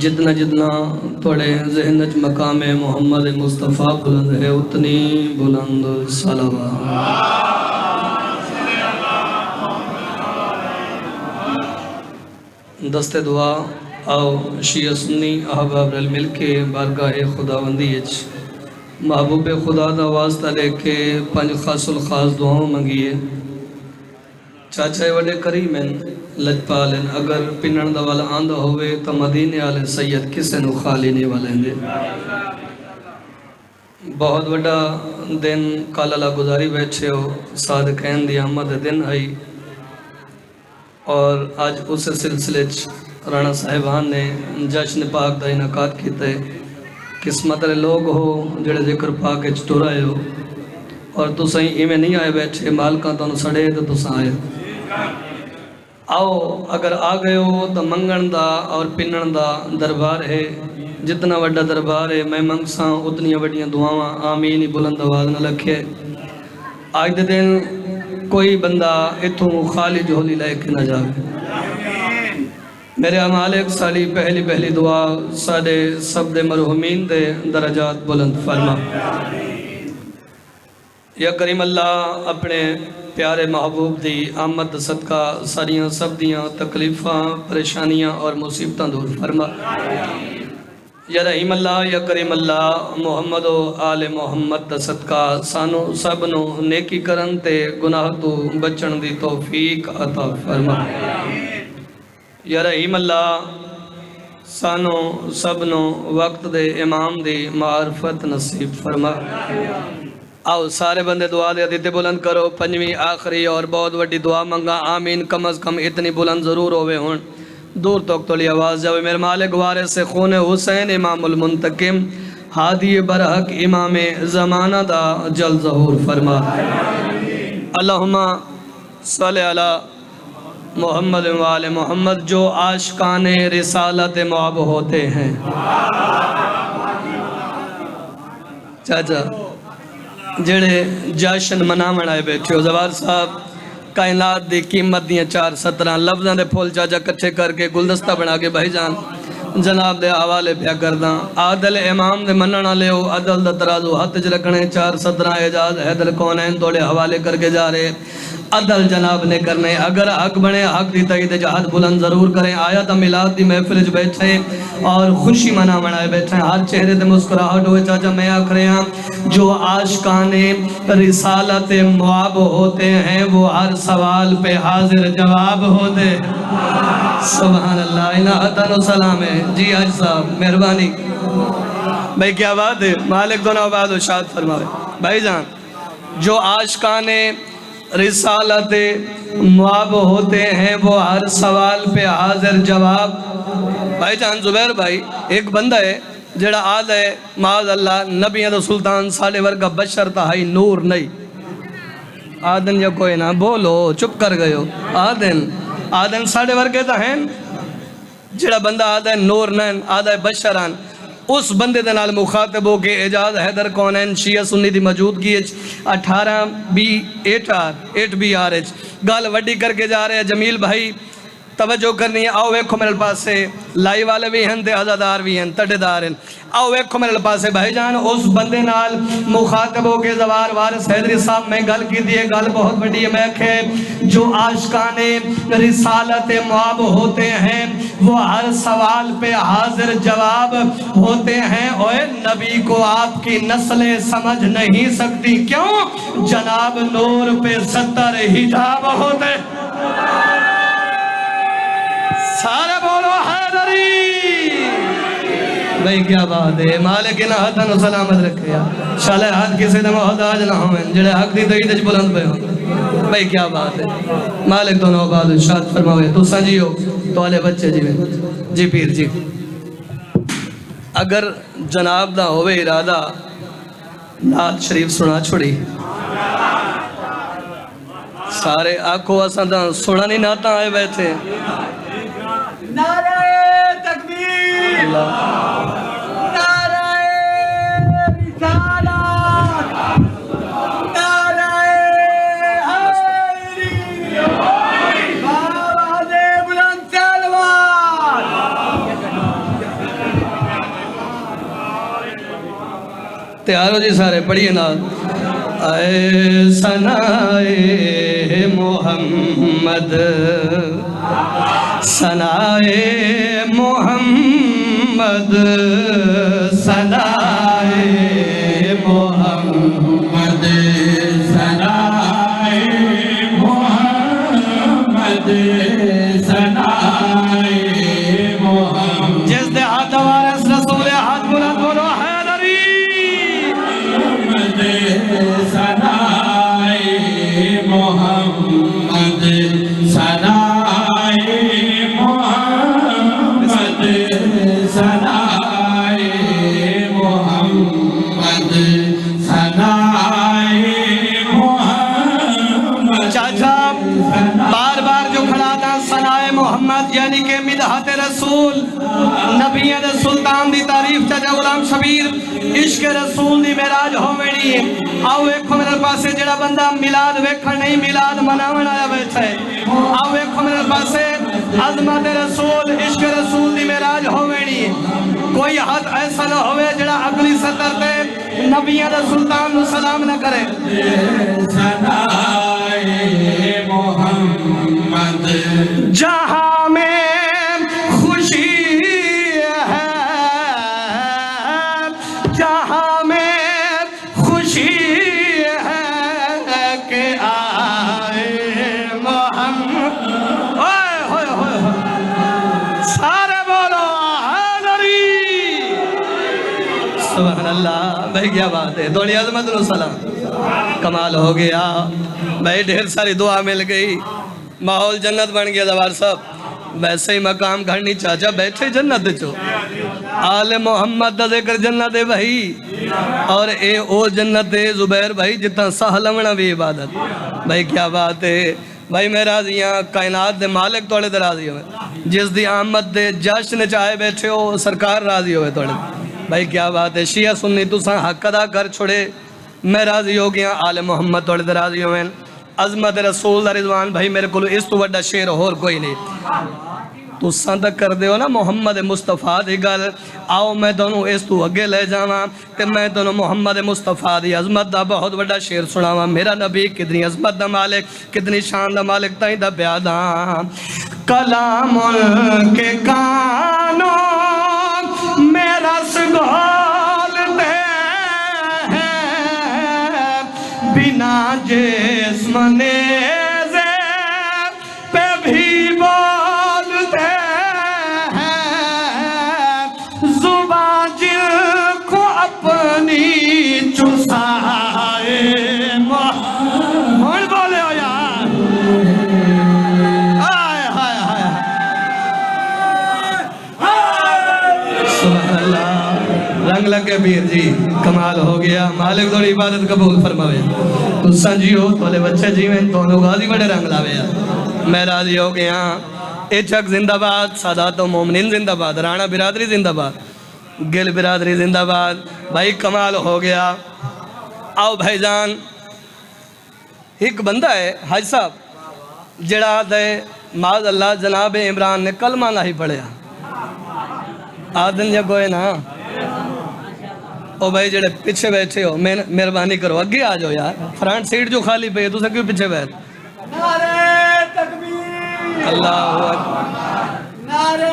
جتنا جتنا تھوڑے ذہن وچ مقام محمد مصطفیٰ بلند ہے اتنی بلند صلوات۔ دست دعا آؤ شیعہ سنی احباب رل مل کے بارگاہ خداوندی وچ محبوب خدا دا واسطہ لے کے 5 خاص الخاص دعاؤں منگیے۔ چاچائے وڈے کریم ہیں لجپال ہیں، اگر پنن دا والا آندہ ہوئے تو مدینے والے سید کسے نو خالی نہیں والے ہیں۔ بہت بڑا دن کال اللہ گزاری بیٹھے ہو، صادقین دی آمد دن آئی، اور آج اس سلسلے رانا صاحبان نے جشن پاک دا انعقاد کیتے۔ قسمت والے لوگ ہو جڑے ذکر پاک ٹر آئے ہو، اور تسیں ایویں نہیں آئے بیٹھے مالکاں تانوں سڑے تو تساں آئے آؤ۔ اگر آ گئے ہو تو منگن دا اور پنن دا دربار ہے، جتنا وڈا دربار ہے میں منگساں اتنی وڈیاں دعاواں آمین ہی بلند آواز نہ لکھے۔ آج دے دن کوئی بندہ اتھوں خالی جھولی لے کے نہ جاوے۔ میرے مالک سالی پہلی دعا ساڑے سب دے مرحومین دے درجات بلند فرما۔ یا کریم اللہ اپنے پیارے محبوب دی آمد صدقہ ساریاں سب دیاں تکلیفاں پریشانیاں اور مصیبتاں دور فرما۔ یا رحیم اللہ یا کریم اللہ محمد و آل محمد دا صدقہ سانو سب نو نیکی کرن تے گناہ تو بچن دی توفیق عطا فرما۔ یا رحیم اللہ سانو سب نو وقت دے امام دی معرفت نصیب فرما۔ آؤ سارے بندے دعا دے دیتے بلند کرو، 5ویں آخری اور بہت وڈی دعا منگا آمین کم از کم اتنی بلند ضرور ہوئے ہون، دور تک تولی آواز جاوے۔ میرے مالک وارث سے خون حسین امام المنتقم ہادی برحق امام زمانہ دا جل ظہور فرما۔ اللہم صلی علی محمد و آل محمد۔ جو عاشقان رسالت معاب ہوتے ہیں، چاچا جڑے جشن منامن آئے بیٹھے ہو، زوار صاحب کائنات دی قیمت دیاں 4 17 لفظاں دے پھول چاچا کٹھے کر کے گلدستہ بنا کے بھائی جان جناب دے حوالے پیا کرداں۔ عادل امام دے مننا لے ہو، عدل دا ترازو ہاتھ چ رکھنے، 4 17 اعجاز حیدر کونین دوڑے حوالے کر کے جا رہے، عدل جناب نے کرنے۔ اگر حق بنے حق دی تائید جہاد بلند ضرور کریں۔ آیا تا میلاد دی محفل وچ بیٹھے اور خوشی منا منائے بیٹھے، ہر چہرے تے مسکراہٹ ہوئے۔ چاچا میں آکھ رہے ہیں جو عاشقان رسالت معاب ہوتے ہیں وہ ہر سوال پہ حاضر جواب ہوتے۔ سبحان اللہ، انہاتن و سلام ہے جی آج صاحب مہربانی بھائی، کیا بات ہے، مالک دونوں آباد و شاد فرمائے۔ بھائی جان جو عاشقان رسالت معاب ہوتے ہیں وہ ہر سوال پہ حاضر جواب۔ بھائی جان زبیر بھائی ایک بندہ ہے جڑا آد ہے معاذ اللہ نبیوں دا سلطان ساڑے ورگا بشر تہائی نور نہیں۔ آدن یا کوئی نہ بولو چپ کر گئے ہو، آدن ساڑے ورگے تا ہیں جڑا بندہ آدھا ہے نور نین آدھا ہے بشران، اس بندے دے نال مخاطب ہو کے اعجاز حیدر کونین شیعہ سنی دی موجودگی 18B8R گال وڈی کر کے جا رہے ہیں۔ جمیل بھائی توجہ کرنی ہے، آؤ ویکھو میرے پاس سے لائی والے بھی ہیں تے عزادار بھی ہیں تڑے دار ہیں، آؤ ویکھو میرے پاس سے بھائی جان اس بندے نال مخاطب ہو کے زوار وارث حیدری صاحب میں گل کی دیئے، گل بہت بڑی ہے۔ میں کہ جو عاشقان رسالت معاب ہوتے ہیں وہ ہر سوال پہ حاضر جواب ہوتے ہیں۔ اوے نبی کو آپ کی نسلیں سمجھ نہیں سکتی، کیوں؟ جناب نور پہ 70 حجاب ہوتے۔ سارے بولو حیدری بھئی، کیا بات ہے، مالک انہاتن و سلامت رکھے یا شالہ حد کسی دے محتاج نہ ہوئے جڑے حق دی تائید بلند پہ ہوں۔ بھئی کیا بات ہے، مالک دونوں آباد شاد فرماوے۔ تو سنجی ہو تو آلے بچے جی میں جی پیر جی، اگر جناب دا ہوئے ارادہ نعت شریف سنا چھوڑی سارے آنکھوں اساں دا سنا نہیں نعتاں آئے بیٹھے۔ نعرہ تکبیر، نعرہ رسالت، نعرہ حیدری، آواز بلند تلوار۔ تیار ہو جی سارے پڑھیے نا اے ثنائے محمد ثنائے محمد ثنائے محمد ثنائے محمد ثنائے محمد جس دے ہاتھ وارث رسول ہاتھ بلند بولو حیدری ثنائے محمد ثنائے محمد ثنائے محمد ثنائے محمد چاچا بار بار جو کھڑا تھا ثنائے محمد یعنی کہ مدحت رسول نبیت سلطان دی تعریف چاچا غلام شبیر عشق رسول دی معراج ہووینی ہے آؤ ویکھو میرے پاسے جڑا بندہ میلاد ویکھن نہیں میلاد مناون آیا بیٹھا ہے آؤ ویکھو میرے پاسے عظمت رسول عشق رسول دی معراج ہووینی ہے کوئی حد ایسا نہ ہوئے جڑا اگلی سطر تے نبیت سلطان نو سلام نہ کرے ثنائے محمد جہاں میں خوشی ہے جہاں میں خوشی ہے کہ آئے محمد اوئے ہوئے ہوئے ہوئے سارے بولو حیدری سبحان اللہ بھائی کیا بات ہے تھوڑی عظمت نو سلام کمال ہو گیا بھائی ڈھیر ساری دعا مل گئی ماحول جنت بن گیا دوار صاحب ویسے ہی مقام گھڑنی چاچا بیٹھے جنت چو آل محمد دا ذکر جنت ہے بھائی اور اے او جنت ہے زبیر بھائی جتنا سہلمنا بھی عبادت بھائی کیا بات ہے بھائی میں راضیاں کائنات دے مالک توڑے دے راضی ہوئے جس دی آمد دے جشن چاہے بیٹھے ہو سرکار راضی ہوئے توڑے بھائی کیا بات ہے شیعہ سنی تو ساں حق ادا کر چھوڑے میں راضی ہو گیا آل محمد توڑے دے راضی ہوئے عظمت رسول رضوان بھائی میرے کو اس تو وڈا شیر اور کوئی نہیں تو سندک کر دے ہو نا محمد مصطفیٰ دی گل آؤ میں دونوں اس تو اگے لے جاواں کہ میں دونوں محمد مصطفیٰ دی عظمت دا بہت وڈا شیر سناواں میرا نبی کتنی عظمت دا مالک کتنی شان دا مالک تائیں دا بیاداں کلام کے کانوں میں رس گھولتے ہیں بنا جسم نیزے پہ بھی بولتے ہیں زبان جل کو اپنی چسائے مہن بولے ہو یار آئے ہائے ہائے سبحان اللہ رنگ لگے پیر جی کمال ہو گیا مالک دوڑی عبادت قبول فرماوے تو سنجیو تولے بچے جیویں تو غازی بڑے رنگ لاوے میں راضی ہو گیا اے چک زندہ باد سادات و مومنین زندہ باد رانا برادری زندہ باد گل برادری زندہ باد بھائی کمال ہو گیا آؤ بھائی جان ایک بندہ ہے حاج صاحب جڑا دے معاذ اللہ جناب عمران نے کلمہ نہیں پڑھیا آدن یا کوئی نا او بھائی جڑے پیچھے بیٹھے ہو مہربانی کرو اگے آ جاؤ یار فرنٹ سیٹ جو خالی پہ ہے تو سے کیوں پیچھے بیٹھ نعرہ تکبیر اللہ اکبر نعرہ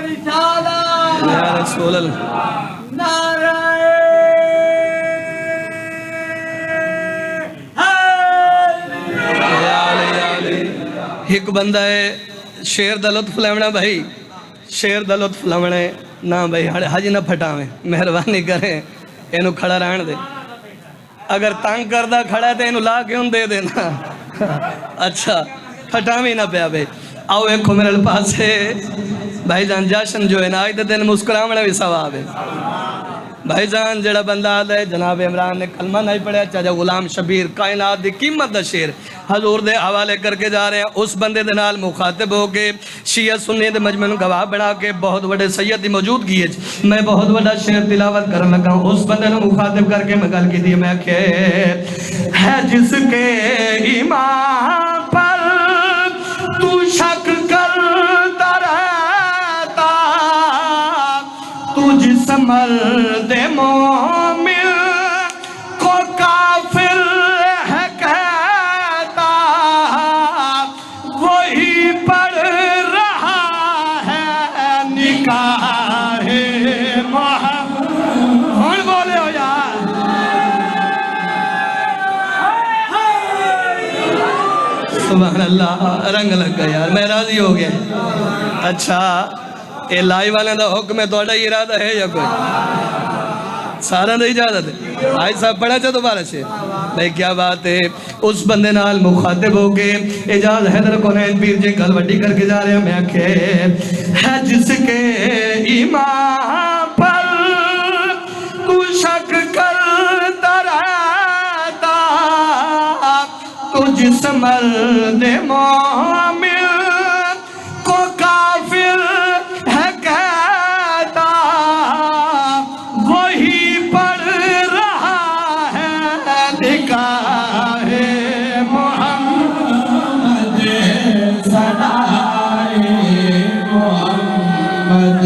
رسالہ یا رسول اللہ نعرہ یا علی یا علی ایک بندہ ہے شیر دا لطف لیونا بھائی شیر دا لطف لیونے نہ بھائی حج نہ پھٹاویں مہربانی کریں اینو کھڑا رہن دے اگر تنگ کردہ کھڑا ہے تو اینو لا کیوں دے دینا اچھا پھٹاویں نہ پیا بھائی آؤ ایک میرے پاس ہے بھائی جان جاشن جو ہے نا آئی دن مسکراونے بھی ثواب ہے بھائی جان جڑا بندہ آدھا ہے جناب عمران نے کلمہ نہیں پڑھا چاچا غلام شبیر کائنات دی قیمت دا شیر حضور دے حوالے کر کے جا رہے ہیں اس بندے دے نال مخاطب ہو کے شیعہ سنی دے مجمع نوں گواہ بنا کے بہت بڑے سید دی موجودگی ہے میں بہت بڑا شیر تلاوت کرنے لگا ہوں اس بندے نوں مخاطب کر کے میں گل کی دی میں کہ ہے جس کے ایمان پر تو شک کرتا رہتا تو جس مرد مومن سبحان اللہ رنگ لگ گیا یار میں راضی ہو گیا اچھا یہ لائی والے دا حکم ہے توڑا ارادہ ہے یا کوئی سارا دا اجازت ہے آج صاحب پڑھا چاہ دوبارہ سے بھائی کیا بات ہے اس بندے نال مخاطب ہو کے اجاز حیدر کونین پیر جی گل وڈی کر کے جا رہے ہیں میں آکھے ہے جس کے ایمان پر تو شک کرتا رہتا تو جس مرد مومن کو کافر ہے کہتا وہی پڑھ رہا ہے نکاح محمد صدائے محمد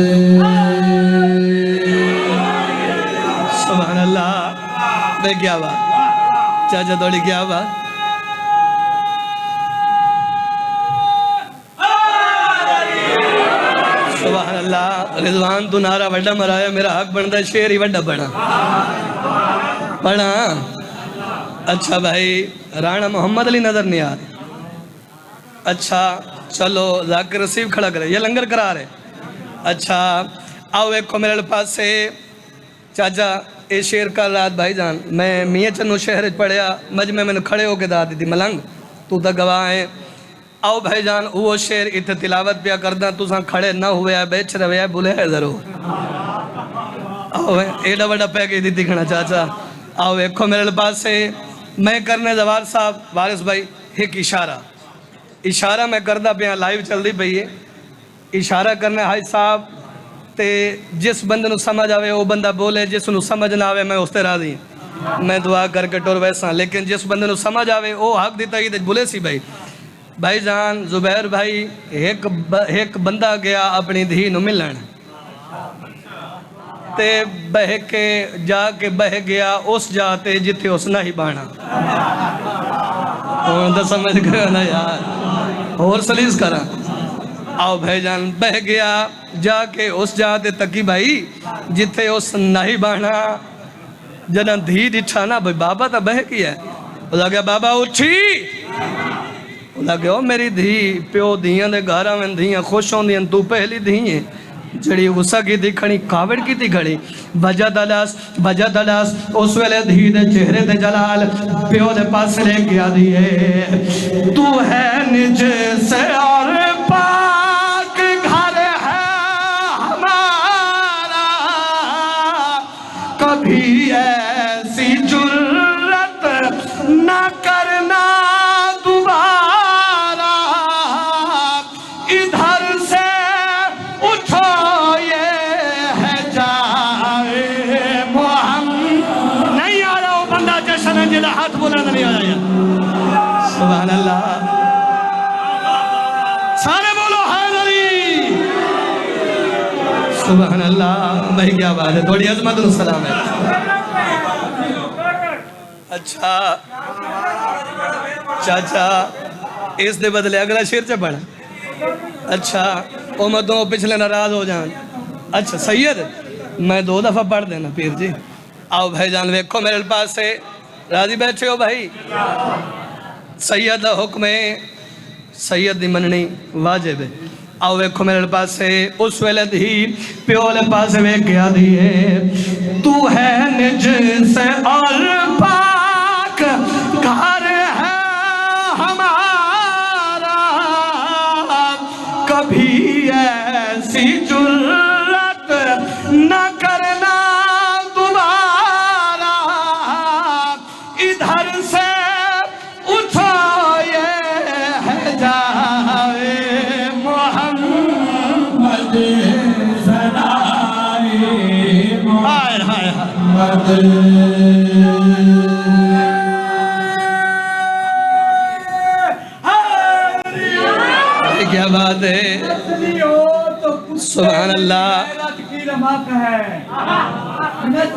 سبحان اللہ بے کیا بات چاچا توڑی کیا بات سبحان اللہ رضوان تو نعرہ وڈا مرایا میرا حق بنتا ہے شیر ہی وڈا پڑھا پڑھا اچھا بھائی رانا محمد علی نظر نہیں آ رہے اچھا چلو ذاکر رسیب کھڑا کرے یہ لنگر کرا رہے اچھا آؤ ایک کو میرے پاس سے چاچا اے شیر کا رات بھائی جان میں میاں چنو شہر پڑھیا مجمع میں نے کھڑے ہو کے دا دی تھی ملنگ تو تا گواہ ہے آؤ بھائی جان وہ شیر اتنے تلاوت پیا کردہ تو ساں کھڑے نہ ہوئے ہے بیچ رہے ہے بولے ہے ضرور آؤ ایڈا وڈا پہ گئی دیتی کھڑا چاچا آؤ ایک میرے پاس سے میں کرنے زوار صاحب وارث بھائی ایک اشارہ میں کردہ پیا لائیو چل دی پئی ہے اشارہ کرنے ہائی صاحب تے جس بندے نو سمجھ آوے وہ بندہ بولے جس نو سمجھ نہ آوے میں اس تے راضی میں دعا کر کے ٹور ویسا لیکن جس بندے نو سمجھ آوے وہ حق دیتا ہی بولے سی بھائی جان زبیر بھائی ایک بندہ گیا اپنی دھی نو ملن تے بہ کے جا کے بہ گیا اس جاتے جتے اس نہ ہی بانا تو سمجھ گیا نا یار اور سلیس کرا آؤ بھائی جان بہ گیا جا کے اس جاتے تکی بھائی جتے اس نہ ہی بانا جنا دھی ڈٹھا نا بھائی بابا تا بہ گیا ہے گیا بابا اٹھی لگے ہو میری دھی پیو دھیاں دے گھارا میں دھیاں خوش ہوں دیاں تو پہلی دھیاں جڑی غصہ کی تھی کھڑی کاوڑ کی تھی کھڑی بجا دلاس اس ویلے دھی دے چہرے دے جلال پیو دے پاس لے گیا دیئے تو ہے نج سے اور پاک گھر ہے ہمارا کبھی ایسی جرت نہ کرنا ہاتھ بولا نہیں آیا سبحان اللہ سارے بولو حیدری سبحان اللہ بھائی کیا بات ہے تھوڑی عظمت السلام ہے اچھا چاچا اس دے بدلے اگلا شیر چا پڑھا اچھا امتوں پچھلے ناراض ہو جان اچھا سید میں 2 دفعہ پڑھ دینا پیر جی آؤ بھائی جان ویکھو میرے پاس سے راضی بیٹھے ہو بھائی سید حکم ہے سید دی مننی واجب ہے آؤ ویکھو میرے پاس سے اس ویلے دی پیولے پاس ویکھ گیا دیئے تو ہے نج سے اور پاک گھر ہے ہمارا کبھی ایسی جرت نہ کرنا کیا بات ہے سبحان اللہ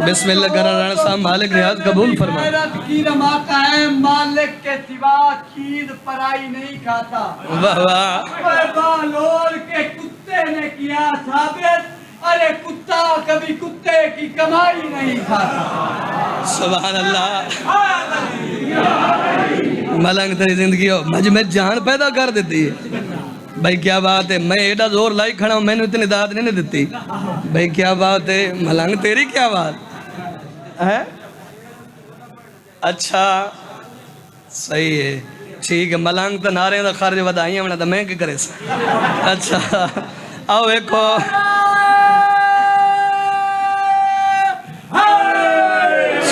بسم اللہ کرا رانا صاحب مالک ریاض قبول فرمائے کی رماتا ہے مالک کے سوا چیز پرائی نہیں کھاتا واہ واہ بالور کے کتے نے کیا ثابت ارے کتا کبھی کتے کی کمائی نہیں کھاتا سبحان اللہ ملنگ تیری زندگی ہو مجھ میں جان پیدا کر دیتی ہے بھائی کیا بات ہے میں ایڈا زور لائی کھڑا ہوں میں نے اتنی داد نہیں دیتی بھائی کیا بات ہے ملنگ تیری کیا بات ہے اچھا صحیح ہے ٹھیک ہے ملنگ تو نعرے دا خرج ودائیاں بنا تو میں کی کرے اچھا آؤ ایکو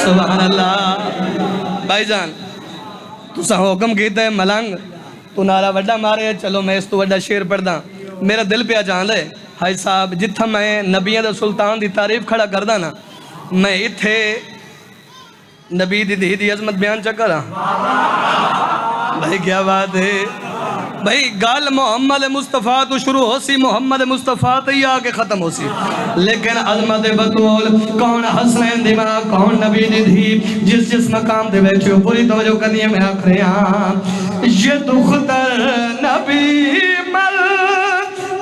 سبحان اللہ بھائی جان تو سا حکم کیتا ہے ملنگ تو نعرہ وڈا مارے چلو میں اس تو وڈا شیر پڑھ دا میرا دل پہ جان لے حاج صاحب جتھا میں نبیوں دا سلطان دی تعریف کھڑا کردا نا میں اتھے نبی دی عظمت بیان چکر ہاں بھائی کیا بات ہے بھائی گال محمد مصطفیٰ تو شروع ہو سی محمد مصطفیٰ تو ہی آگے ختم ہو سی لیکن عظمت بطول کون حسنین دماغ کون نبی دی دھی جس مقام دے بیٹھے ہو پوری توجہ کرنی ہے میں آخری ہاں یہ دختر نبی مل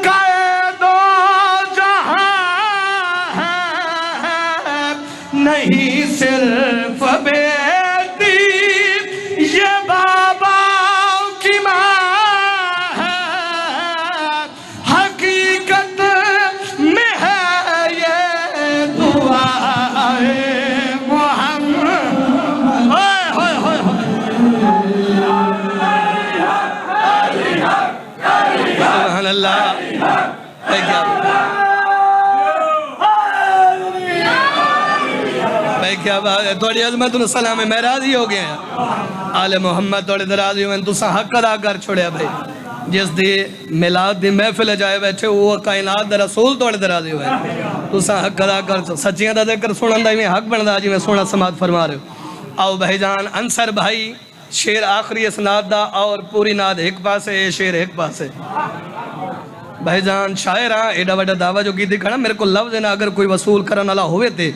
قائد و جہاں ہے نہیں صرف بیٹی یہ بابا کی ماں کیا بات ہے توڑی عظمت انہوں سلام ہے میں راضی ہو گیا ہیں آل محمد توڑی درازی ہوئے تو سا حق ادا کر چھوڑیا بھائی جس دی ملاد دی محفل جائے بیٹھے وہ کائنات دا رسول توڑی درازی ہوئے تو سا حق ادا کر سچیاں دا ذکر سنن دا میں حق بندہ جی میں سونا سماعت فرما رہے ہوں آؤ بھائی جان انصر بھائی شیر آخری اسناد دا اور پوری ناد ایک پاسے شیر ایک پاسے بھائی جان شاعرہ ایڈا وڈا دعویٰ جو کی دی کھڑا میرے کو لفظ ہے نا اگر کوئی وصول کرن اللہ ہوئے تھے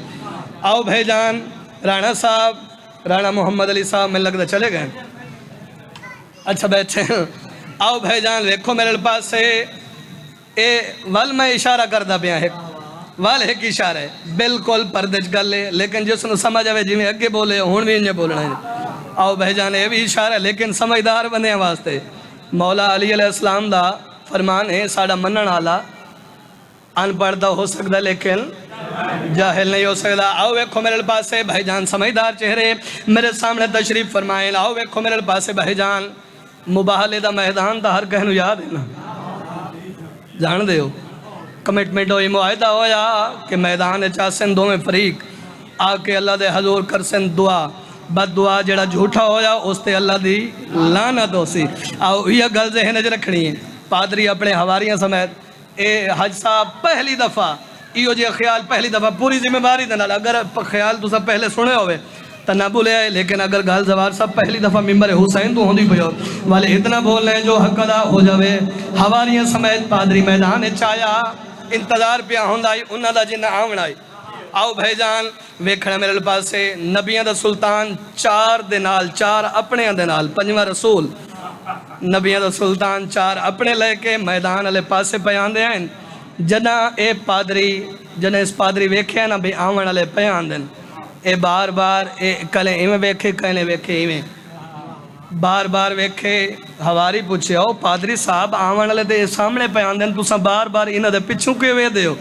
آؤ بھائی جان رانا صاحب رانا محمد علی صاحب میں لگتا چلے گئے اچھا بیٹھے آؤ بھائی جان دیکھو میرے پاس سے اے وال میں اشارہ کردہ پیا ہے وال ایک اشارہ ہے بالکل پردج کر لے لیکن جس نے سمجھ آوے جی میں اگے بولے ہون بھی انجھے بولنا ہے آؤ بھائی جان یہ بھی اشارہ ہے لیکن سمجھدار بنے ہیں واسطے مولا علی علیہ السلام دا فرمان ہے ساڑا منن آلا ان پڑھتا ہو سکتا لیکن جاہل نہیں ہو سکتا آؤ ایکھو میرے پاس سے بھائی جان سمجھدار چہرے میرے سامنے تشریف فرمائیں آؤ ایکھو میرے پاس سے بھائی جان مباہلے دا میدان دا ہر کہنو یاد ہے نا جان دے ہو کمٹمنٹ ہوئی معاہدہ ہویا کہ میدان چاسن دو میں فریق آکے اللہ دے حضور کرسن دعا بد دعا جڑا جھوٹا ہویا اس تے اللہ دی لعنت ہو سی آؤ یہ گل ذہن وچ رکھنی ہے پادری اپنے حواریاں سمیت اے حج صاحب پہلی دفعہ ایو جی خیال پہلی دفعہ پوری ذمہ داری دے نال اگر خیال تو سب پہلے سنے ہوئے تو نہ بھولے آئے لیکن اگر گال زوار سب پہلی دفعہ ممبر حسین تو ہوندی پہو والے اتنا بول رہے ہیں جو حق ادا ہو جاوے حواریاں سمیت پادری میدان چایا انتظار پیا ہوندائی انہاں دا جنہ آمنائی آؤ بھائی جان ویکھنا میرے پاس سے نبیان دا سلطان چار دے نال چار اپنے دے نال پنجواں رسول نبیان دا سلطان چار اپنے لے کے میدان علیہ پاس سے پیان دے ہیں جنا اے پادری جنا اس پادری ویکھے نا بھی آمن علیہ پیان دیں اے بار بار اے کلیں ایمیں ویکھے کہنے ویکھے ایمیں بار بار ویکھے ہواری پوچھے ہو پادری صاحب آمن علیہ دے سامنے پیان دیں تو سا بار بار انہ دے پچھوں کے وے دے ہو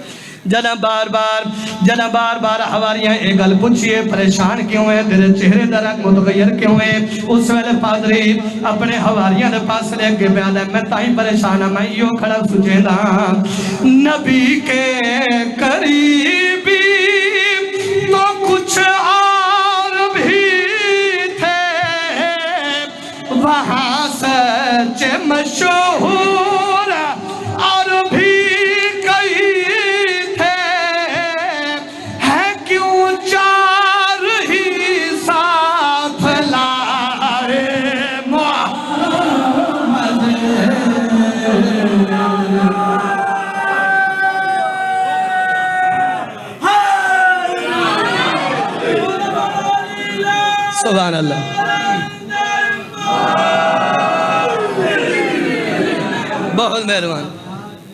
جنا بار بار ہواریاں ایک گل پوچھئے پریشان کیوں ہیں تیرے چہرے درک متغیر کیوں ہیں اس ویلے پادری اپنے ہواریاں دے پاس لے کے بیاد ہے میں تائیں پریشان میں یوں کھڑا سوچے دا نبی کے قریبی تو کچھ اور بھی تھے وہاں سچ مشہور اور بھی سبحان اللہ بہت مہربان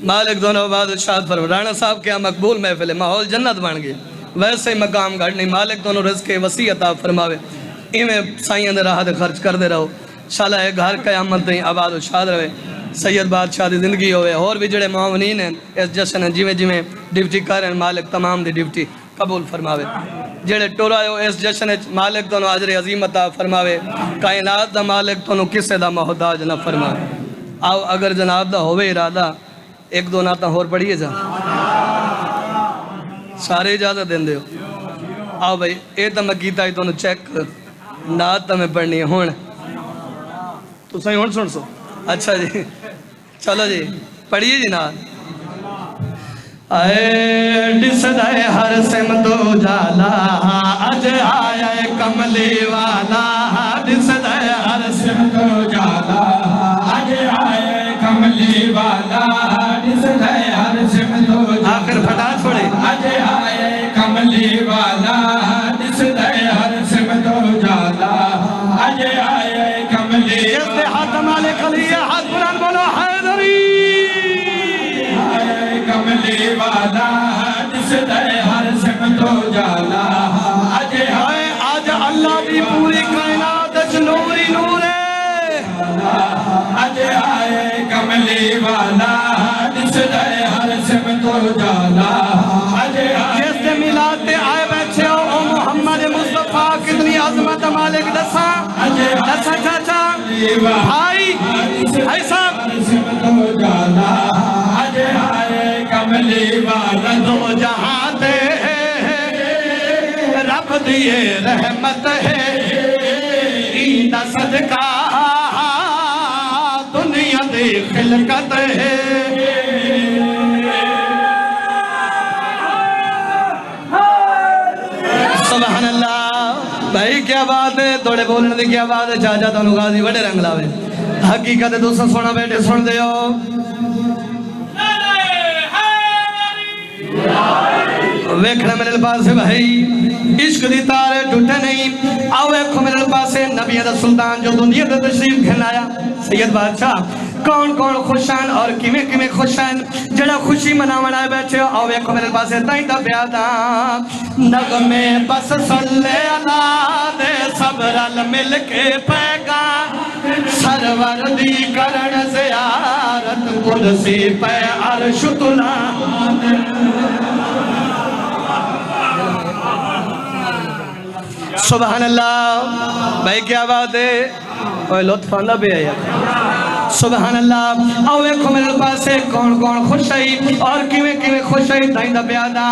مالک دونوں بعد ارشاد فرما رانا صاحب کیا مقبول محفل ہے ماحول جنت بن گئی ویسے ہی مقام گھڑ نہیں مالک دونوں رزق وسیع عطا فرماوے ایویں سائیاں دے راہ دے خرچ کر دے رہو شالا ہے گھر قیامت نہیں آباد و شاد رہے سید بادشاہ دی زندگی ہوئے اور بھی جڑے معاونین ہیں اس جشن ہیں جویں جویں ڈیوٹی کر رہے ہیں مالک تمام دی ڈیوٹی قبول فرماوے جڑے ٹورائے ہو اس جشن مالک تو اجر عظیم عطا فرماوے کائنات دا مالک تو کسے دا محتاج نہ فرماوے آؤ اگر جناب دا ہوئے ارادہ ایک دو ناتاں ہور پڑھیے جا سارے اجازت دیں دے ہو آؤ بھائی اے تا میں کیتا ہی تو چیک نات تا میں پڑھنی ہے ہون تو صحیح ہون سن سو اچھا جی چلو جی پڑھیے جی نات اے ڈس دے ہر سمت جالا اج آیا کملی والا ڈس دے ہر سمت جالا اج آئے کملی والا جس ہے ہر سمت آخر پھٹا چھوڑے اج آئے کملی والا جس ہے ہر سمت جالا اج آئے کملی جس دے ہاتھ مالک علی ہاتھ قرآن بولو حیدری آئے کملی والا جس ہے ہر سمت جالا اج اے آج اللہ دی پوری کائنات اچ نوری نور ہے اج آئے کملی والا جس ہے ہر سمت جالا اج آئے جس دے میلاد تے آئے بیٹھے ہو او محمد مصطفیٰ کتنی عظمت مالک دسا دسا چاچا بھائی بھائی صاحب سمت جالا اج آئے کملی والا دو جہاں تے رب دیے رحمت ہے عید صدقہ دنیا دی خلقت ہے سبحان اللہ بھائی کیا بات ہے توڑے بولنے دی کیا بات ہے چاچا تو غازی بڑے رنگ لاوے حقیقت دوسرا سونا بیٹے سن دے ہو ویکھنا میرے پاس بھائی عشق دی تارے ٹوٹے نہیں آؤ ویکھو میرے پاس نبی دا سلطان جو دنیا دا تشریف گھن آیا سید بادشاہ کون کون خوشان اور کیویں کیویں خوشان جڑا خوشی مناون آئے بیٹھے آؤ ویکھو میرے پاس تائیں دا پیادا نغمے بس صلی اللہ دے سب رل مل کے پیغام سرور دی کرن زیارت قدسی پہ عرش تلا سبحان اللہ بھائی کیا بات ہے اوہ لطف آندہ بھی آیا سبحان اللہ آؤ ایکھو میرے پاس کون کون خوش ہے اور کیویں کیویں خوش ہے تائیں دا پیادا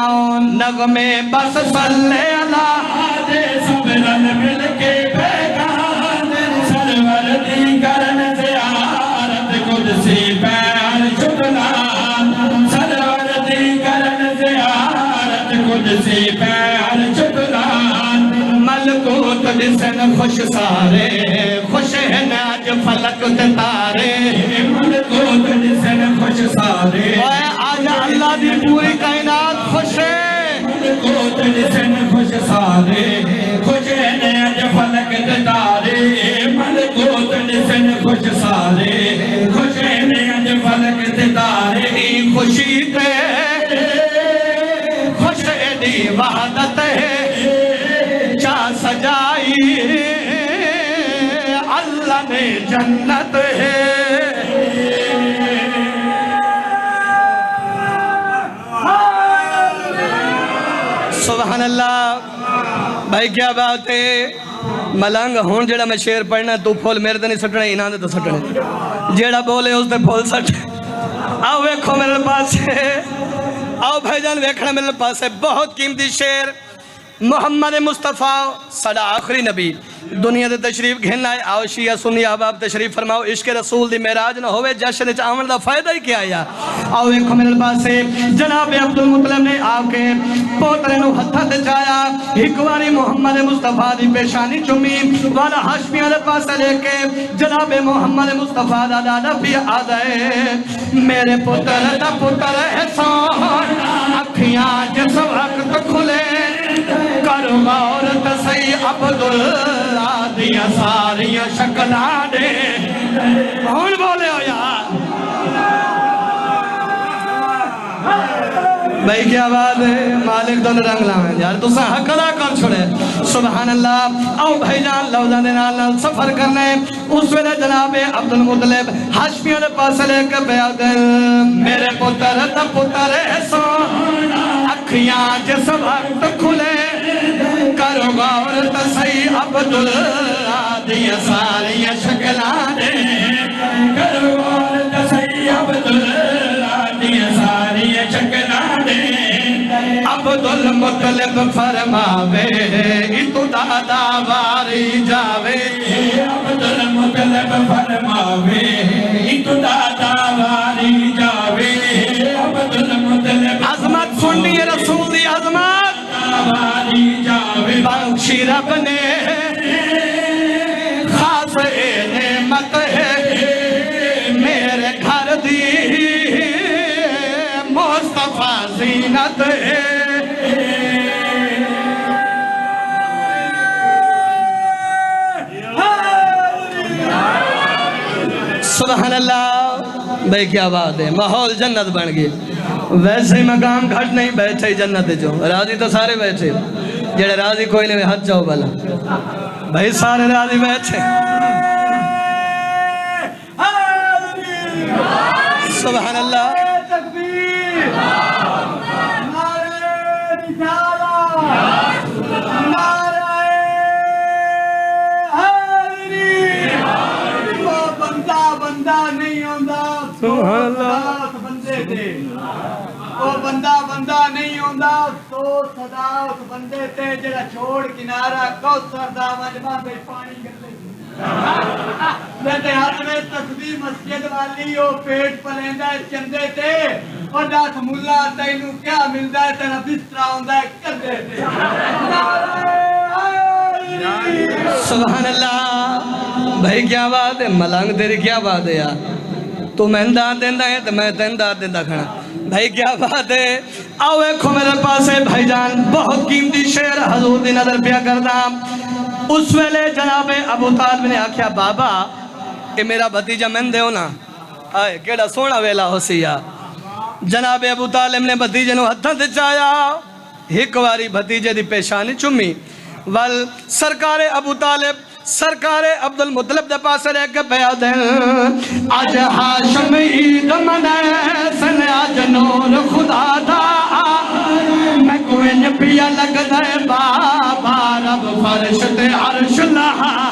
نغمے بس صلی اللہ دے سب رل مل کے پیغام سرور دی کرن زیارت قدسی پہ عرش تلا سرور دی کرن زیارت قدسی پہ عرش تلا ملکوت دسن خوش سارے خوش ہیں آج فلک تارے ملکوت دسن خوش سارے آج اللہ دی پوری کائنات خوش ہے ملکوت دسن خوش سارے خوش ہیں آج فلک تارے ملکوت دسن خوش سارے خوش ہیں آج فلک تارے خوشی تے خوش ایڈی وحدت ہے سجائی اللہ نے جنت ہے سبحان اللہ بھائی کیا بات ہے ملنگ ہون جڑا میں شیر پڑھنا تو پھول میرے تے نہیں سٹنے انہاں دے تو سٹنے جڑا بولے اس تے پھول سٹ آؤ ویکھو میرے پاس آؤ بھائی جان ویکھنا میرے پاس بہت قیمتی شیر محمد مصطفیٰ سڑا آخری نبی دنیا دے تشریف گھن آئے آؤ شیعہ سنی احباب تشریف فرماؤ عشق رسول دی معراج نہ ہوئے جشن وچ آمن دا فائدہ ہی کیا آیا آؤ ایکھو میرے پاس جناب عبدالمطلب نے آ کے پوترے نو ہتھا تے چایا ایک واری محمد مصطفیٰ دی پیشانی چمی والا ہاشمیاں دے پاس لے کے جناب محمد مصطفیٰ دا دادا بھی آ گئے میرے پتر دا پتر احسان اکھیاں جس وقت کھلے کر غورت سی عبداللہ دیا ساریاں شکلہ دے کون بولے ہو یار بھائی کیا بات ہے مالک دل رنگ لائیں یار تو حق ادا کر چھوڑے سبحان اللہ او بھائی جان لوزہ دے نال سفر کرنے اس ویلے جناب عبد المطلب ہاشمیوں نے پاس لے کے بیا دل میرے پتر تا پتر سونا اکھیاں جس وقت کھلے کرو غور تسی عبداللہ دیا ساری شکلان دے کرو غور تسی عبداللہ دیا ساری شکلان دے عبد المطلب فرماوے تو دادا واری جاوے عبد المطلب فرماوے تو دادا واری جاوے عبد المطلب عظمت سننی رسول دی عظمت واری جاوے بخشی رب نے خاص نعمت ہے میرے گھر دی مصطفیٰ زینت ہے سبحان اللہ بھائی کیا بات ہے ماحول جنت بن گئی ویسے ہی مقام گھٹ نہیں بیٹھے جنت جو راضی تو سارے بیٹھے جڑے راضی کوئی نہیں ہاتھ جاؤ بلا بھائی سارے راضی بیٹھے سبحان اللہ تکبیر نعرہ رسالہ نعرہ حیدری وہ بندہ نہیں ہوندہ سبحان اللہ اس بندے دے وہ بندہ نہیں ہوندہ سو صدا اس بندے تے جڑا چھوڑ کنارہ کوثر دا مجمع بے پانی گلے لیتے ہاتھ میں تسبیح مسجد والی وہ پیٹ پلیندہ ہے چندے تے اور داس ملا تینوں کیا ملدہ ہے تیرا بسترا ہوندہ ہے کندے تے سبحان اللہ بھائی کیا بات ہے ملنگ تیری کیا بات ہے یار تو میں اندار دیندہ ہے تو میں اندار دیندہ کھڑا بھائی کیا بات ہے آؤ ایکھو میرے پاس ہے بھائی جان بہت قیمتی شعر حضور دی نظر پیا کردہ اس ویلے جناب ابو طالب نے آکھیا بابا کہ میرا بھتیجہ میں دے ہونا آئے کیڑا سونا ویلا ہو سیا جناب ابو طالب نے بھتیجے نو ہتھاں تے چایا ایک واری بھتیجے دی پیشانی چمی ول سرکار ابو طالب سرکار عبد المطلب دے پاس رہ کے پیا دیں آج ہاشم عید منائے سن آج نور خدا دا میں کوئن پیا لگ دے بابا رب فرش تے عرش لہا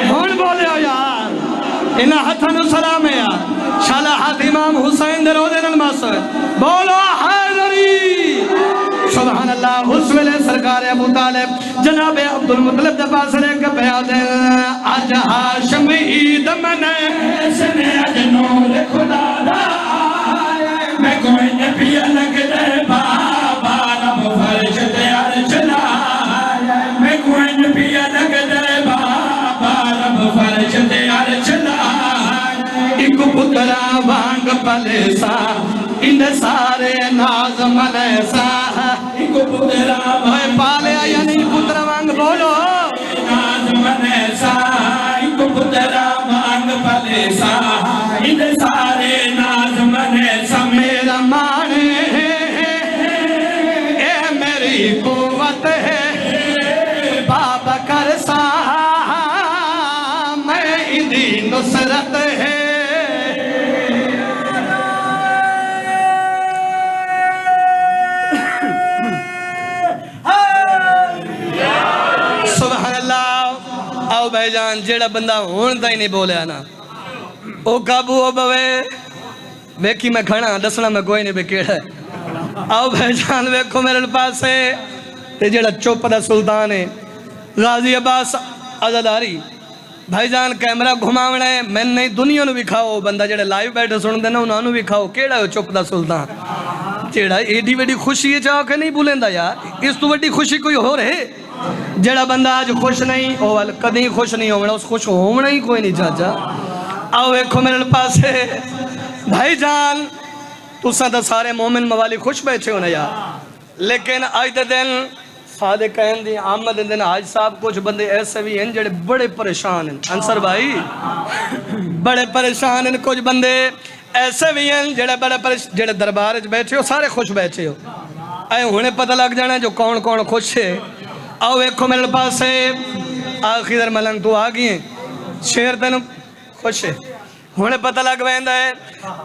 ہون بولے ہو یار انہا حتن سلام ہے یار شالحات امام حسین دے رو دے نلماس بولو حیدری سبحان اللہ اس ویلے سرکار ابو طالب جناب عبد المطلب دے پاس رہ کے پیا دے آج ہاشم عید منائے سن آج نور خدا دا میں کوئن پیا لگ دے بابا رب فرش تے عرش لائے میں کوئن پیا لگ دے بابا رب فرش تے عرش لائے ایک پترا وانگ پلیسا ان سارے ناز ملیسا ایک پترا اوے پالیا یا نہیں پترا وانگ بولو ناز منیسا ایک پترا وانگ پلیسا ان سارے ناز منیسا میرا مانے اے میری قوت ہے بابا کرسا میں ادھی نصرت ہے سبحان اللہ آؤ بھائی جان جیڑا بندہ ہون دا ہی نہیں بولیا نا او قابو او بوے ویکھی میں کھڑا دسنا میں کوئی نہیں بے کیڑا ہے آؤ بھائی جان ویکھو میرے پاس ہے تے جیڑا چوپ دا سلطان ہے غازی عباس عزداری بھائی جان کیمرہ گھماونا ہے میں نہیں دنیا نو بھی کھاؤ بندہ جیڑے لائیو بیٹھے سن دینا انہوں نو بھی کھاؤ کیڑا ہے چوپ دا سلطان جیڑا ایڈی ویڈی خوشی ہے چاہو کہ نہیں بھولیں دا یار اس تو ویڈی خوشی کوئی ہو رہے جیڑا بندہ آج خوش نہیں اوال کدیں خوش نہیں ہونا اس خوش ہونا ہی کوئی نہیں چاچا آؤ ایکھو میرے پاس ہے بھائی جان تو ساتھ سارے مومن موالی خوش بیٹھے ہونا یار لیکن آج دے دن صادقین دی آمد دن آج صاحب کچھ بندے ایسے بھی ہیں جڑے بڑے پریشان ہیں انصر بھائی بڑے پریشان ہیں کچھ بندے ایسے بھی ہیں جڑے دربار وچ بیٹھے ہو سارے خوش بیٹھے ہو اے ہونے پتہ لگ جانا جو کون کون خوش ہے آؤ ایکھو میرے پاس ہے آخر ملنگ تو آ گئی ہیں شیر تینوں خوش ہے ہونے پتہ لگ ویندا ہے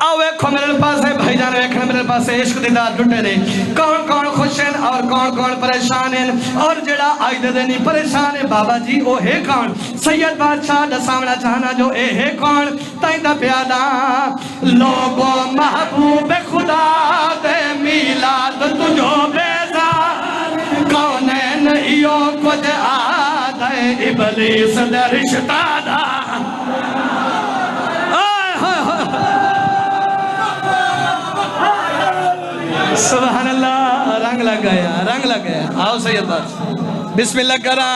آؤ ایکھو میرے پاس ہے بھائی جان ویکھنا میرے پاس ہے عشق دی دار ٹوٹے نے کون کون خوش ہیں اور کون کون پریشان ہیں اور جڑا آج دے نہیں پریشان ہے بابا جی او ہے کون سید بادشاہ دا سامنا چاہنا جو اے ہے کون تائیں دا پیادا لوگو محبوب خدا دے میلاد تجھو بیزار کونین ایو کچھ آدھے ابلیس دے رشتہ دا سبحان اللہ رنگ لگ گیا آؤ سید بات بسم اللہ کرا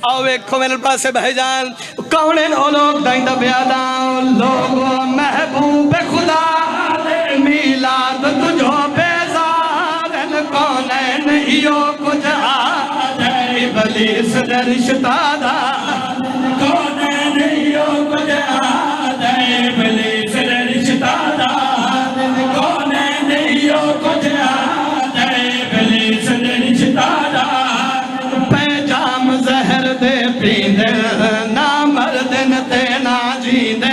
آؤ ایکھو میرے پاس ہے بھائی جان کونین او لوگ دائندہ بیادان لوگو محبوب خدا میلاد تجھو بیزارن کونین ایو کچھ آدھے ابلیس دے رشتہ دا کونین ایو کچھ آدھے ابلیس دے رشتہ دا کونین ایو کچھ آدھے ابلیس دے رشتہ دا پیجام زہر دے پیندے نا مردن تے نا جیندے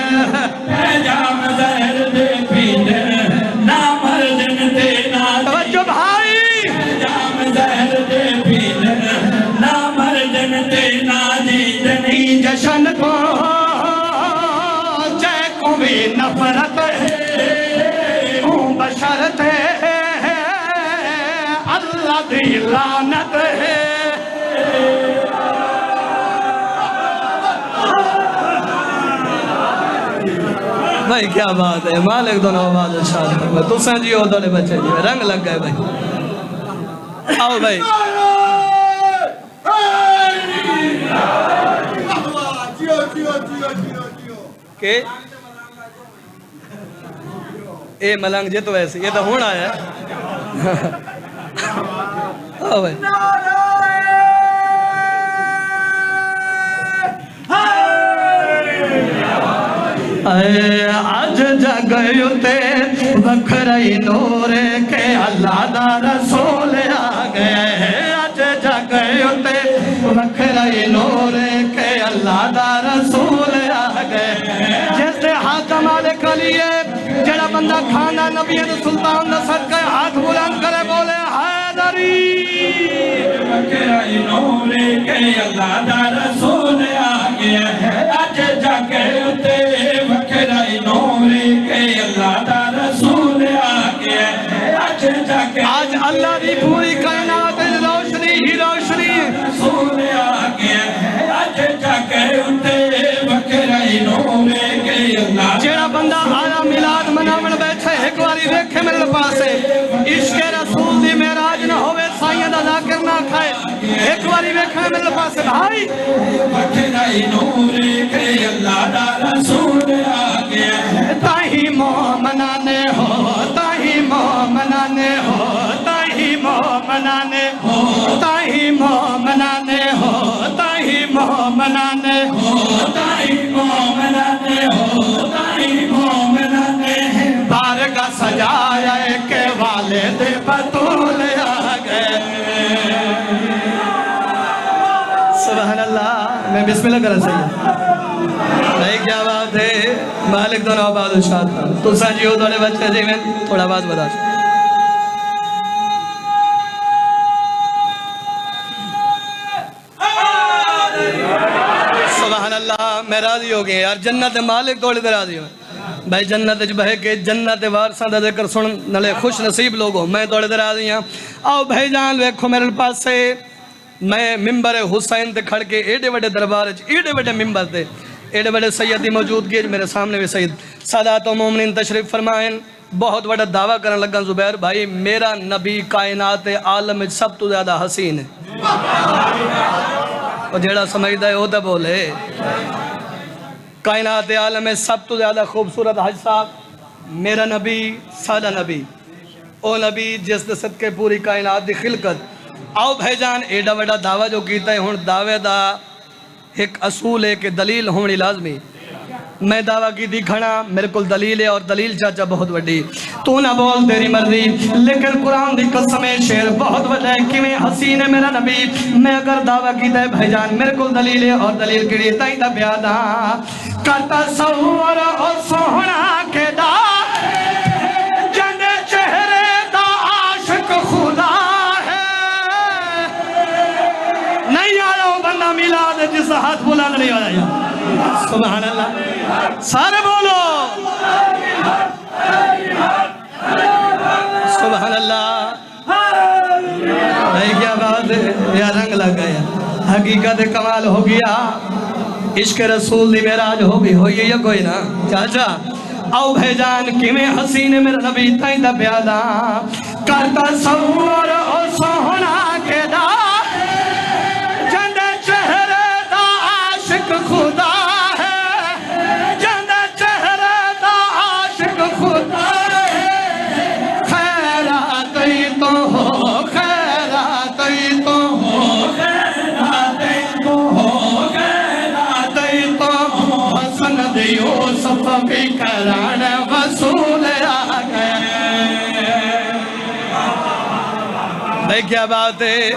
پیجام زہر دے پیندے نا مردن تے نا توجہ بھائی پیجام زہر دے پیندے نا مردن تے نا جیندے جشن کو جے کو بھی نفرت ہے بشرت ہے اللہ دی لعنت ہے بھائی کیا بات ہے مالک دونوں آواز اشار فرمائے تو سنجی ہو دولے بچے جی رنگ لگ گئے بھائی آؤ بھائی کہ اے ملنگ جے تو ایسے یہ تو ہونا ہے آؤ بھائی آج جگیوتے وکھرائی نورے کے اللہ دا رسول آ گئے آج جگیوتے وکھرائی نورے کے اللہ دا رسول آ گئے جیسے ہاتھ مالک علیے جڑا بندہ کھانا نبی سلطان دا صدقہ ہاتھ بلند کرے بولے حیدری وکھرائی نورے کے اللہ دا رسول آ گئے آج جگیوتے وکھرائی نورے کے اللہ دا رسول آ گیا آج اللہ دی پوری کائنات روشنی ہی روشنی رسول آ گیا آج جگہ اتے وکھرائی نورے کے اللہ جیڑا بندہ آیا میلاد مناون بیٹھے ایک واری دیکھے میرے پاس ہے عشق رسول دی معراج نہ ہوئے سائیں دا ذکر نہ کھائے ایک واری دیکھے میرے پاس ہے بھائی وکھرائی نورے کے اللہ دا رسول آ گیا تاہی مومنانے ہو تاہی مومنانے ہو تاہی مومنانے ہو تاہی مومنانے ہو تاہی مومنانے ہو تاہی مومنانے ہو تاہی مومنانے بارگاہ سجایا کے والد بطول آ گئے سبحان اللہ میں بسم اللہ کرا سید بھائی کیا بات ہے مالک دونوں آباد اشاد تو سانجی ہو دوڑے بچے جی میں تھوڑا آواز بتا سبحان اللہ میں راضی ہو گئے یار جنت مالک دوڑے دے راضی ہوں بھائی جنت بہے کے جنت وارثاں دا ذکر سن نلے خوش نصیب لوگ ہو میں دوڑے دے راضی ہوں آؤ بھائی جان ویکھو میرے پاس سے میں ممبر حسین تے کھڑ کے ایڈے وڈے دربار ایڈے وڈے ممبر تے ایڈے وڈے سیدی موجود کیے میرے سامنے بھی سید سادات و مومنین تشریف فرمائیں بہت وڈا دعویٰ کرنے لگا زبیر بھائی میرا نبی کائنات عالم سب تو زیادہ حسین ہے اور جیڑا سمجھدا ہے وہ تو بولے کائنات عالم سب تو زیادہ خوبصورت حج صاحب میرا نبی سادہ نبی او نبی جس دے صدقے پوری کائنات دی خلقت آؤ بھائی جان ایڈا وڈا دعویٰ جو کیتا ہے ہن دعوے دا ایک اصول ہے کہ دلیل ہونی لازمی میں دعویٰ کی دی کھڑا میرے کل دلیل ہے اور دلیل چاچا بہت وڈی تو نہ بول تیری مرضی لیکن قرآن دی قسم شعر بہت وڈا ہے کہ میں حسین ہے میرا نبی میں اگر دعویٰ کی دے بھائی جان میرے کل دلیل ہے اور دلیل کیڑی تائیں دا پیادا کرتا سور اور سوہنا کے دا جن چہرے دا عاشق خدا ہے نہیں آیا بندہ میلاد جس ہاتھ بلند نہیں آیا سبحان اللہ سارے بولو سبحان اللہ بھائی کیا بات ہے یا رنگ لگ گیا حقیقت کمال ہو گیا عشق رسول دی معراج ہو گئی ہوئی یا کوئی نا چاچا او بھائی جان کی میں حسین میرا نبی تائیں دا پیادا کرتا سور او سوہنا کے دا جن چہرے دا عاشق خدا یوسف بھی کران وصول آگئے بھائی کیا بات ہے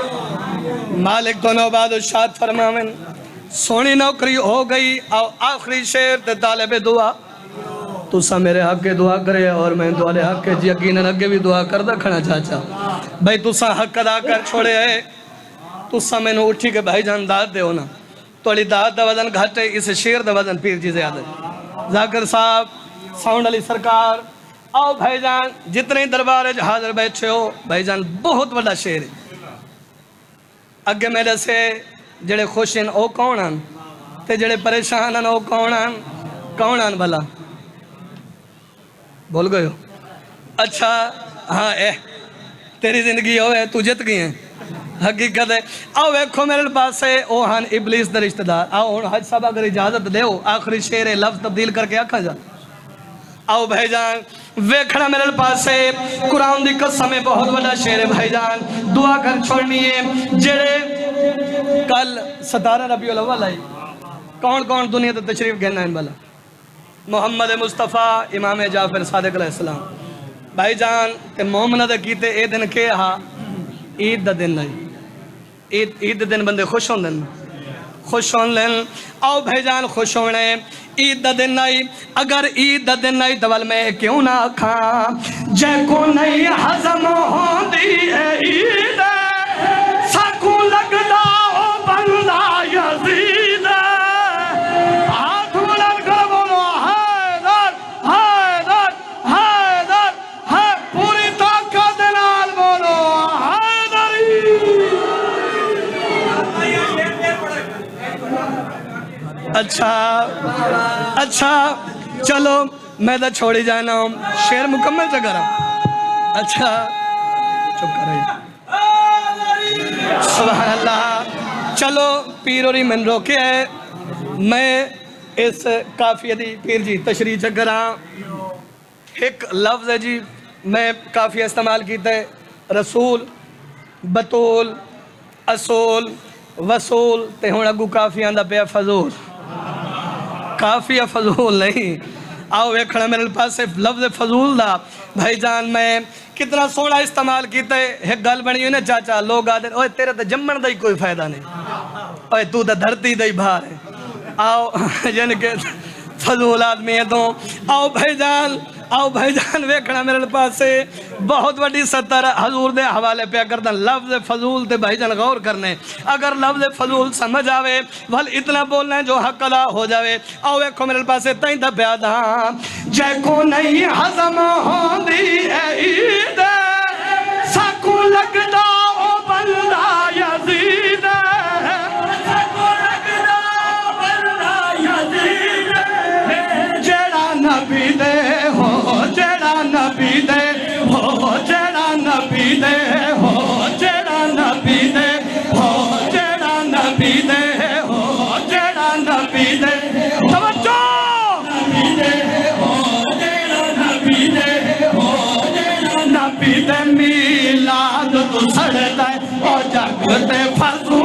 مالک دونوں بعد ارشاد فرماویں سونی نوکری ہو گئی اور آخری شعر تے طالب دعا تو سا میرے حق کے دعا کرے اور میں دوالے حق کے یقیناً اگے بھی دعا کر دا کھڑا چاچا بھائی تو سا حق ادا کر چھوڑے ہے تو سا میں نے اٹھی کے بھائی جان داد دے ہونا توڑی داد دا وزن گھٹ ہے اس شیر دا وزن پیر جی زیادہ ہے ذاکر صاحب ساؤنڈ علی سرکار آؤ بھائی جان جتنے دربار حاضر بیٹھے ہو بھائی جان بہت بڑا شیر ہے اگے میرے سے جڑے خوش ہیں او کون ہیں تے جڑے پریشان ہیں او کون ہیں بھلا بول گئے ہو اچھا ہاں تیری زندگی ہوئے تو جت گئی ہیں حقیقت ہے آؤ ویکھو میرے پاس ہے او ہن ابلیس دا رشتہ دار آؤ حج صاحب اگر اجازت دے ہو آخری شعر لفظ تبدیل کر کے آکھا جا آؤ بھائی جان ویکھنا میرے پاس ہے قرآن دی قسم ہے بہت بڑا شعر ہے بھائی جان دعا کر چھوڑنی ہے جڑے کل 17 ربیع الاول آئی کون دنیا تے تشریف گھننا ہے بھلا محمد مصطفیٰ امام جعفر صادق علیہ السلام بھائی جان تے مومنہ دے کیتے اے دن کے ہاں عید دا دن نہیں عید دا دن بندے خوش ہوں دن خوش ہوں لین آؤ بھائی جان خوش ہونے عید دا دن نہیں اگر عید دا دن نہیں تو میں کیوں نہ کھاں جے کو نہیں حضم ہوں دی ہے عید سکو لگدا او بندہ یزید ہاتھ بلند کر بولو حیدر حیدر حیدر پوری طاقت نال بولو اچھا چلو میں تو چھوڑی جانا ہوں شعر مکمل سے کرا اچھا چپ کر رہی سبحان اللہ چلو پیر اور من روکے ہے میں اس کافیہ دی پیر جی تشریح چکرا ایک لفظ ہے جی میں کافیہ استعمال کیتا ہے رسول بطول اصول وصول تے ہون اگو کافیہ دا پیا فضول کافیہ فضول نہیں آؤ ویکھنا میرے پاس لفظ فضول دا بھائی جان میں کتنا سونا استعمال کیتا ہے ایک گل بنی ہوئی نا چاچا لوگ آدھے اوہ تیرے تے جمن دا ہی کوئی فائدہ نہیں اوہ تو تے دھرتی دا ہی بھار ہے آؤ یعنی کہ فضول آدمی ہے تو آؤ بھائی جان ویکھنا میرے پاس سے بہت بڑی ستر حضور دے حوالے پہ کردہ لفظ فضول تے بھائی جان غور کرنے اگر لفظ فضول سمجھ آوے بھل اتنا بولنا ہے جو حق ادا ہو جاوے آؤ ویکھو میرے پاس سے تائیں دا پیادا جے کو نہیں حضم ہوں دی ہے عید سکو لگدا او بندہ یزید سکو لگدا او بندہ یزید جیڑا نبی دے جیڑا نبی دے ہو جیڑا نبی دے ہو جیڑا نبی دے ہو جیڑا نبی دے ہو جیڑا نبی دے توجہ نبی دے ہو جیڑا نبی دے ہو جیڑا نبی دے میلاد تو سڑتا ہے او جگ تے فضول